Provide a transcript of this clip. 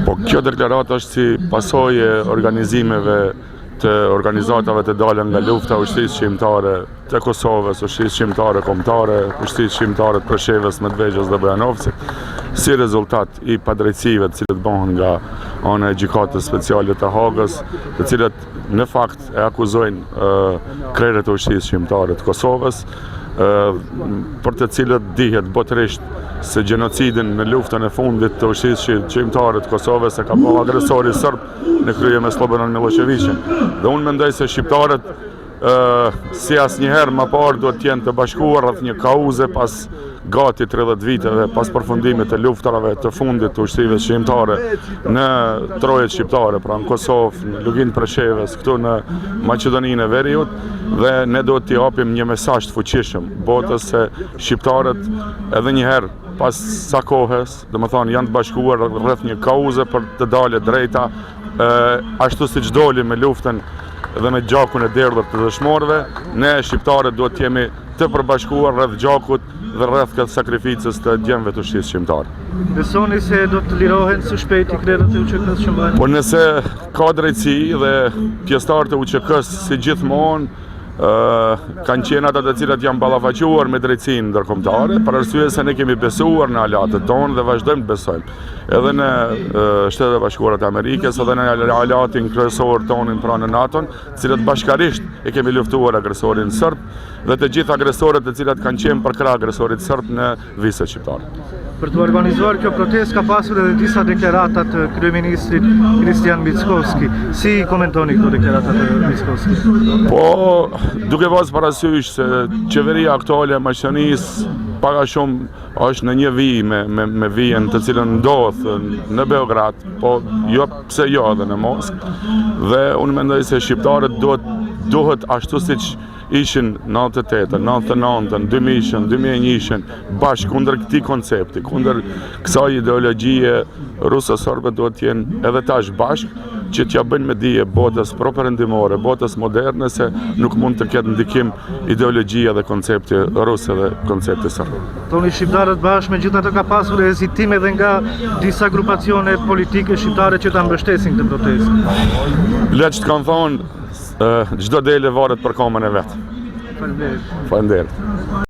Po kjo deklaratë është si pasojë e organizimeve të organizatave të dalën nga lufta ushtrisë shqiptare të Kosovës, ushtrisë shqiptare kombëtare, ushtrisë shqiptare të Preshevës, Medvegjës dhe Bojanovcit, si rezultat i padrejtësive të cilët bëhen nga ana e gjykatës speciale të Hagës, të cilët në fakt e akuzojnë krerët e ushtrisë shqiptare të Kosovës, për të cilët dihet botërisht se gjenocidin në luftën e fundit të ushtrisë shqiptare të Kosovës e ka bërë agresori serb në krye me Slobodan Miloševićin. Dhe unë mendoj se shqiptarët si asnjëherë më parë duhet të jenë të bashkuar rreth një kauze pas gati 30 viteve pas përfundimit të luftave të fundit të ushtrive shqiptare në trojet shqiptare, pra në Kosovë, në Luginë Preshevës, këtu në Maqedoninë e Veriut, dhe ne duhet t'i japim një mesazh të fuqishëm botës se shqiptarët edhe një herë pas sa kohës, domethënë janë të bashkuar rreth një kauze për të dalë drejta, ashtu siç doli me luftën dhe me gjakun e derdhur të dëshmorëve, ne shqiptarët duhet të jemi të përbashkuar rreth gjakut dhe rreth këtë sakrificës të djemve të ushtrisë shqiptare. Besoni se do të lirohen së shpejti krerët e UÇK-s që mbajnë? Po nëse ka drejtësi dhe pjesëtarët e UÇK-s si gjithmonë kanë qenë ata të cilët janë ballafaquar me drejtsinë ndërkombëtare, për arsye se ne kemi besuar në aleatët tonë dhe vazhdojmë të besojmë. Edhe në Shtetet e Bashkuara të Amerikës, edhe në aleatin kryesor tonin pra në NATO-n, të cilët bashkarisht e kemi luftuar agresorin serb dhe të gjithë agresorët të cilat kanë qenë për krah agresorit serb në viset shqiptare. Për të organizuar kjo protestë ka pasur edhe disa deklarata të kryeministrit Kristian Mickoski. Si komentoni këto deklarata të Mickoski? Po, duke pasur parasysh se qeveria aktuale e Maqedonisë pak a shumë është në një vijë me vijën të cilën ndodh në Beograd, po jo pse jo edhe në Moskë, dhe unë mendoj se shqiptarët duhet ashtu siç ishin 98, 99, 2000, 2001 bashkë kundër këtij koncepti, kundër kësaj ideologjie ruso-serbe, duhet të jenë edhe tash bashkë që t'ja bëjnë me dije botës properëndimore, botës moderne, se nuk mund të ketë ndikim ideologjia dhe koncepti ruse dhe koncepti serb. Toni, shqiptarët bashkë megjithatë ka pasur hezitim edhe nga disa grupacione politike shqiptare që ta mbështesin këtë protestë. Leç të kanë thonë, çdo dele varet për kamën e vet. Faleminderit. Faleminderit.